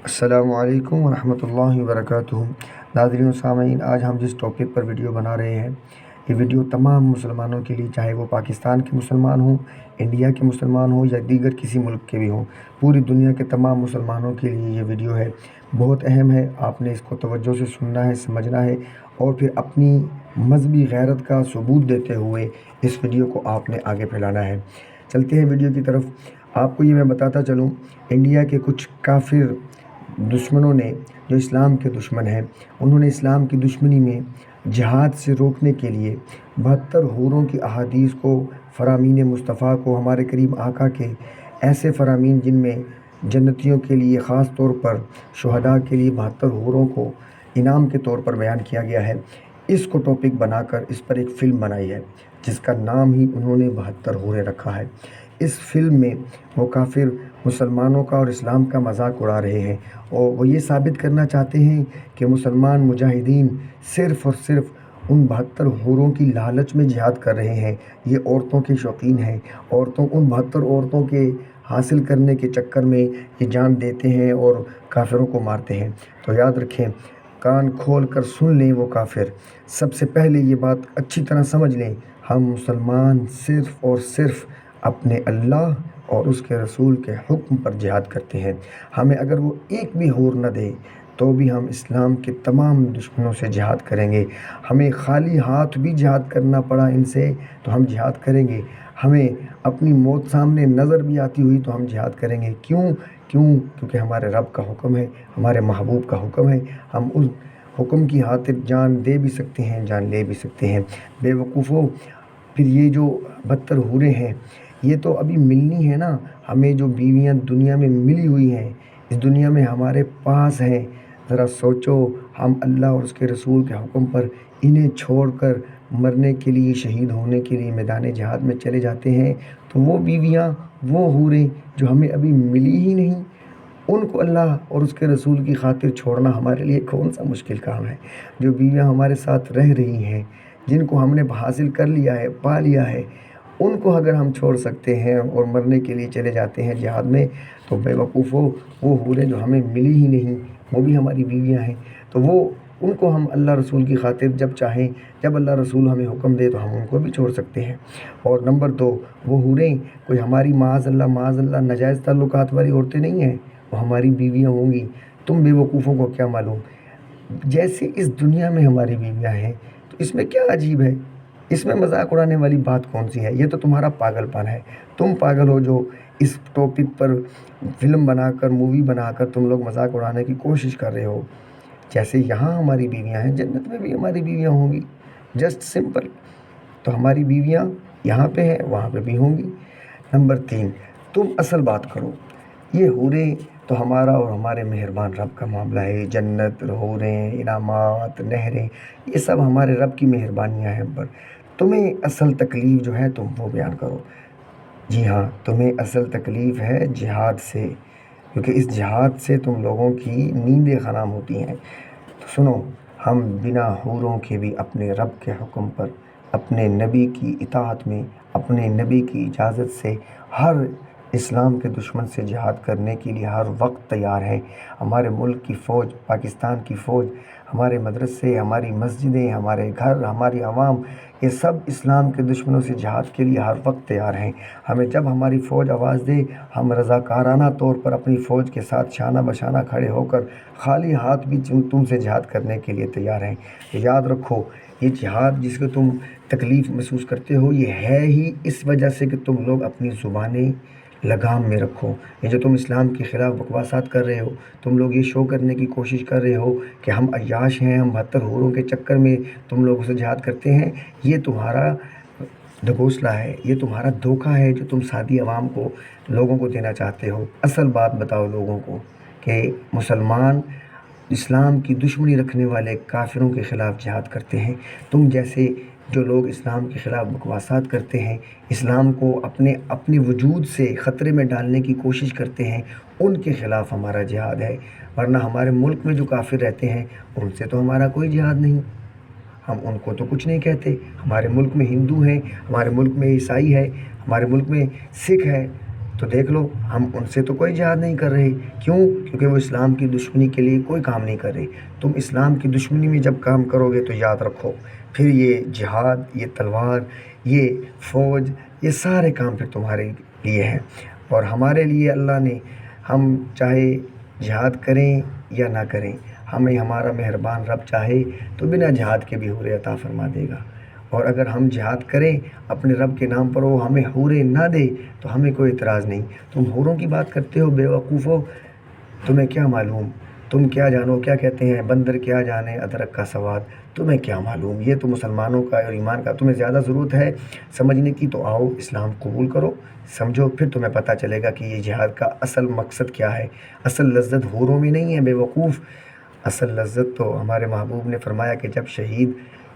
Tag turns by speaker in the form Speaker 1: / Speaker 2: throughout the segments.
Speaker 1: السلام علیکم ورحمۃ اللہ وبرکاتہ۔ ناظرین و سامعین، آج ہم جس ٹاپک پر ویڈیو بنا رہے ہیں، یہ ویڈیو تمام مسلمانوں کے لیے، چاہے وہ پاکستان کے مسلمان ہوں، انڈیا کے مسلمان ہوں یا دیگر کسی ملک کے بھی ہوں، پوری دنیا کے تمام مسلمانوں کے لیے یہ ویڈیو ہے، بہت اہم ہے۔ آپ نے اس کو توجہ سے سننا ہے، سمجھنا ہے، اور پھر اپنی مذہبی غیرت کا ثبوت دیتے ہوئے اس ویڈیو کو آپ نے آگے پھیلانا ہے۔ چلتے ہیں ویڈیو کی طرف۔ آپ کو یہ میں بتاتا چلوں، انڈیا کے کچھ کافر دشمنوں نے، جو اسلام کے دشمن ہیں، انہوں نے اسلام کی دشمنی میں جہاد سے روکنے کے لیے 72 حوروں کی احادیث کو، فرامین مصطفیٰ کو، ہمارے کریم آقا کے ایسے فرامین جن میں جنتیوں کے لیے، خاص طور پر شہداء کے لیے 72 حوروں کو انعام کے طور پر بیان کیا گیا ہے، اس کو ٹاپک بنا کر اس پر ایک فلم بنائی ہے جس کا نام ہی انہوں نے 72 حوریں رکھا ہے۔ اس فلم میں وہ کافر مسلمانوں کا اور اسلام کا مذاق اڑا رہے ہیں، اور وہ یہ ثابت کرنا چاہتے ہیں کہ مسلمان مجاہدین صرف اور صرف ان 72 حوروں کی لالچ میں جہاد کر رہے ہیں، یہ عورتوں کے شوقین ہیں، ان 72 عورتوں کے حاصل کرنے کے چکر میں یہ جان دیتے ہیں اور کافروں کو مارتے ہیں۔ تو یاد رکھیں، کان کھول کر سن لیں وہ کافر، سب سے پہلے یہ بات اچھی طرح سمجھ لیں، ہم مسلمان صرف اور صرف اپنے اللہ اور اس کے رسول کے حکم پر جہاد کرتے ہیں۔ ہمیں اگر وہ ایک بھی حور نہ دے تو بھی ہم اسلام کے تمام دشمنوں سے جہاد کریں گے۔ ہمیں خالی ہاتھ بھی جہاد کرنا پڑا ان سے تو ہم جہاد کریں گے۔ ہمیں اپنی موت سامنے نظر بھی آتی ہوئی تو ہم جہاد کریں گے۔ کیونکہ ہمارے رب کا حکم ہے، ہمارے محبوب کا حکم ہے، ہم اس حکم کی خاطر جان دے بھی سکتے ہیں، جان لے بھی سکتے ہیں۔ بے وقوفو، پھر یہ جو 72 حوریں ہیں، یہ تو ابھی ملنی ہے نا، ہمیں جو بیویاں دنیا میں ملی ہوئی ہیں، اس دنیا میں ہمارے پاس ہیں، ذرا سوچو، ہم اللہ اور اس کے رسول کے حکم پر انہیں چھوڑ کر مرنے کے لیے، شہید ہونے کے لیے میدان جہاد میں چلے جاتے ہیں، تو وہ بیویاں، وہ حوریں جو ہمیں ابھی ملی ہی نہیں، ان کو اللہ اور اس کے رسول کی خاطر چھوڑنا ہمارے لیے کون سا مشکل کام ہے؟ جو بیویاں ہمارے ساتھ رہ رہی ہیں، جن کو ہم نے حاصل کر لیا ہے، پا لیا ہے، ان کو اگر ہم چھوڑ سکتے ہیں اور مرنے کے لیے چلے جاتے ہیں جہاد میں، تو بے وقوفو، وہ حوریں جو ہمیں ملی ہی نہیں، وہ بھی ہماری بیویاں ہیں، تو ان کو ہم اللہ رسول کی خاطر جب چاہیں، جب اللہ رسول ہمیں حکم دے تو ہم ان کو بھی چھوڑ سکتے ہیں۔ اور نمبر 2، وہ حوریں کوئی ہماری معاذ اللہ ناجائز تعلقات والی عورتیں نہیں ہیں، وہ ہماری بیویاں ہوں گی۔ تم بے وقوفوں کو کیا معلوم، جیسے اس دنیا میں ہماری بیویاں ہیں تو اس میں کیا عجیب ہے؟ اس میں مذاق اڑانے والی بات کون سی ہے؟ یہ تو تمہارا پاگل پن ہے، تم پاگل ہو جو اس ٹاپک پر فلم بنا کر، مووی بنا کر تم لوگ مذاق اڑانے کی کوشش کر رہے ہو۔ جیسے یہاں ہماری بیویاں ہیں، جنت میں بھی ہماری بیویاں ہوں گی، جسٹ سمپل۔ تو ہماری بیویاں یہاں پہ ہیں، وہاں پہ بھی ہوں گی۔ نمبر 3، تم اصل بات کرو، یہ حوریں تو ہمارا اور ہمارے مہربان رب کا معاملہ ہے، جنت، حوریں، انعامات، نہریں، یہ سب ہمارے رب کی مہربانیاں ہیں ہم پر۔ تمہیں اصل تکلیف جو ہے تم وہ بیان کرو۔ جی ہاں، تمہیں اصل تکلیف ہے جہاد سے، کیونکہ اس جہاد سے تم لوگوں کی نیندیں حرام ہوتی ہیں۔ تو سنو، ہم بنا حوروں کے بھی اپنے رب کے حکم پر، اپنے نبی کی اطاعت میں، اپنے نبی کی اجازت سے ہر اسلام کے دشمن سے جہاد کرنے کے لیے ہر وقت تیار ہیں۔ ہمارے ملک کی فوج، پاکستان کی فوج، ہمارے مدرسے، ہماری مسجدیں، ہمارے گھر، ہماری عوام، یہ سب اسلام کے دشمنوں سے جہاد کے لیے ہر وقت تیار ہیں۔ ہمیں جب ہماری فوج آواز دے، ہم رضاکارانہ طور پر اپنی فوج کے ساتھ شانہ بشانہ کھڑے ہو کر خالی ہاتھ بھی تم سے جہاد کرنے کے لیے تیار ہیں۔ یاد رکھو، یہ جہاد جس کو تم تکلیف محسوس کرتے ہو، یہ ہے ہی اس وجہ سے کہ تم لوگ اپنی زبانیں لگام میں رکھو۔ یہ جو تم اسلام کے خلاف بکواسات کر رہے ہو، تم لوگ یہ شو کرنے کی کوشش کر رہے ہو کہ ہم عیاش ہیں، ہم 72 حوروں کے چکر میں تم لوگوں سے جہاد کرتے ہیں، یہ تمہارا ڈھکوسلہ ہے، یہ تمہارا دھوکہ ہے جو تم سادی عوام کو، لوگوں کو دینا چاہتے ہو۔ اصل بات بتاؤ لوگوں کو کہ مسلمان اسلام کی دشمنی رکھنے والے کافروں کے خلاف جہاد کرتے ہیں۔ تم جیسے جو لوگ اسلام کے خلاف بکواسات کرتے ہیں، اسلام کو اپنے وجود سے خطرے میں ڈالنے کی کوشش کرتے ہیں، ان کے خلاف ہمارا جہاد ہے۔ ورنہ ہمارے ملک میں جو کافر رہتے ہیں ان سے تو ہمارا کوئی جہاد نہیں، ہم ان کو تو کچھ نہیں کہتے۔ ہمارے ملک میں ہندو ہیں، ہمارے ملک میں عیسائی ہے، ہمارے ملک میں سکھ ہے، تو دیکھ لو ہم ان سے تو کوئی جہاد نہیں کر رہے، کیوں؟ کیونکہ وہ اسلام کی دشمنی کے لیے کوئی کام نہیں کر رہے۔ تم اسلام کی دشمنی میں جب کام کرو گے تو یاد رکھو پھر یہ جہاد، یہ تلوار، یہ فوج، یہ سارے کام پھر تمہارے لیے ہیں۔ اور ہمارے لیے اللہ نے، ہم چاہے جہاد کریں یا نہ کریں، ہمیں ہمارا مہربان رب چاہے تو بنا جہاد کے بھی حوریں عطا فرما دے گا۔ اور اگر ہم جہاد کریں اپنے رب کے نام پر، وہ ہمیں حوریں نہ دے تو ہمیں کوئی اعتراض نہیں۔ تم حوروں کی بات کرتے ہو بے وقوفو، تمہیں کیا معلوم؟ تم کیا جانو؟ کیا کہتے ہیں، بندر کیا جانے ادرک کا سواد، تمہیں کیا معلوم؟ یہ تو مسلمانوں کا اور ایمان کا، تمہیں زیادہ ضرورت ہے سمجھنے کی تو آؤ اسلام قبول کرو، سمجھو، پھر تمہیں پتہ چلے گا کہ یہ جہاد کا اصل مقصد کیا ہے۔ اصل لذت حوروں میں نہیں ہے بے وقوف، اصل لذت تو ہمارے محبوب نے فرمایا کہ جب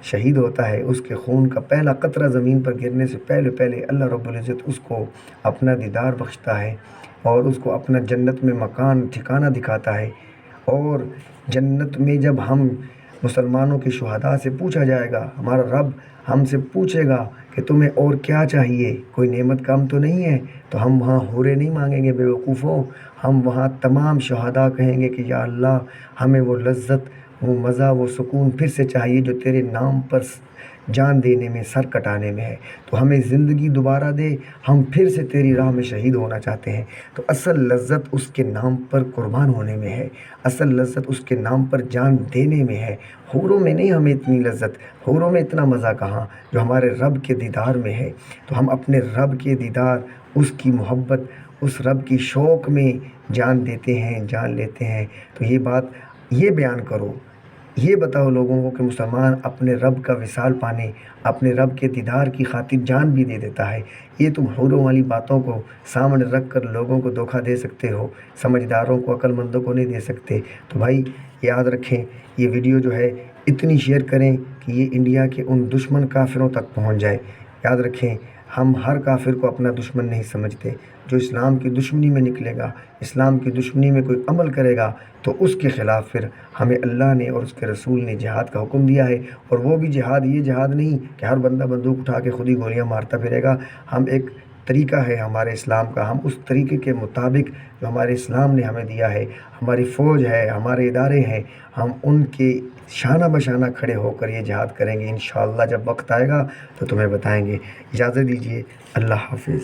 Speaker 1: شہید ہوتا ہے، اس کے خون کا پہلا قطرہ زمین پر گرنے سے پہلے اللہ رب العزت اس کو اپنا دیدار بخشتا ہے اور اس کو اپنا جنت میں مکان ٹھکانہ دکھاتا ہے۔ اور جنت میں جب ہم مسلمانوں کے شہداء سے پوچھا جائے گا، ہمارا رب ہم سے پوچھے گا کہ تمہیں اور کیا چاہیے، کوئی نعمت کم تو نہیں ہے، تو ہم وہاں حوریں نہیں مانگیں گے بے وقوفوں، ہم وہاں تمام شہداء کہیں گے کہ یا اللہ ہمیں وہ لذت، وہ مزہ، وہ سکون پھر سے چاہیے جو تیرے نام پر جان دینے میں، سر کٹانے میں ہے، تو ہمیں زندگی دوبارہ دے، ہم پھر سے تیری راہ میں شہید ہونا چاہتے ہیں۔ تو اصل لذت اس کے نام پر قربان ہونے میں ہے، اصل لذت اس کے نام پر جان دینے میں ہے، حوروں میں نہیں ہمیں اتنی لذت، حوروں میں اتنا مزہ کہاں جو ہمارے رب کے دیدار میں ہے۔ تو ہم اپنے رب کے دیدار، اس کی محبت، اس رب کی شوق میں جان دیتے ہیں، جان لیتے ہیں۔ تو یہ بات یہ بیان کرو، یہ بتاؤ لوگوں کو کہ مسلمان اپنے رب کا وصال پانے، اپنے رب کے دیدار کی خاطر جان بھی دے دیتا ہے۔ یہ تم حوروں والی باتوں کو سامنے رکھ کر لوگوں کو دھوکہ دے سکتے ہو، سمجھداروں کو، عقل مندوں کو نہیں دے سکتے۔ تو بھائی یاد رکھیں، یہ ویڈیو جو ہے اتنی شیئر کریں کہ یہ انڈیا کے ان دشمن کافروں تک پہنچ جائے۔ یاد رکھیں، ہم ہر کافر کو اپنا دشمن نہیں سمجھتے۔ جو اسلام کی دشمنی میں نکلے گا، اسلام کی دشمنی میں کوئی عمل کرے گا تو اس کے خلاف پھر ہمیں اللہ نے اور اس کے رسول نے جہاد کا حکم دیا ہے۔ اور وہ بھی جہاد، یہ جہاد نہیں کہ ہر بندہ بندوق اٹھا کے خود ہی گولیاں مارتا پھرے گا۔ ہم ایک طریقہ ہے ہمارے اسلام کا، ہم اس طریقے کے مطابق جو ہمارے اسلام نے ہمیں دیا ہے، ہماری فوج ہے، ہمارے ادارے ہیں، ہم ان کے شانہ بشانہ کھڑے ہو کر یہ جہاد کریں گے انشاءاللہ۔ جب وقت آئے گا تو تمہیں بتائیں گے۔ اجازت دیجیے، اللہ حافظ۔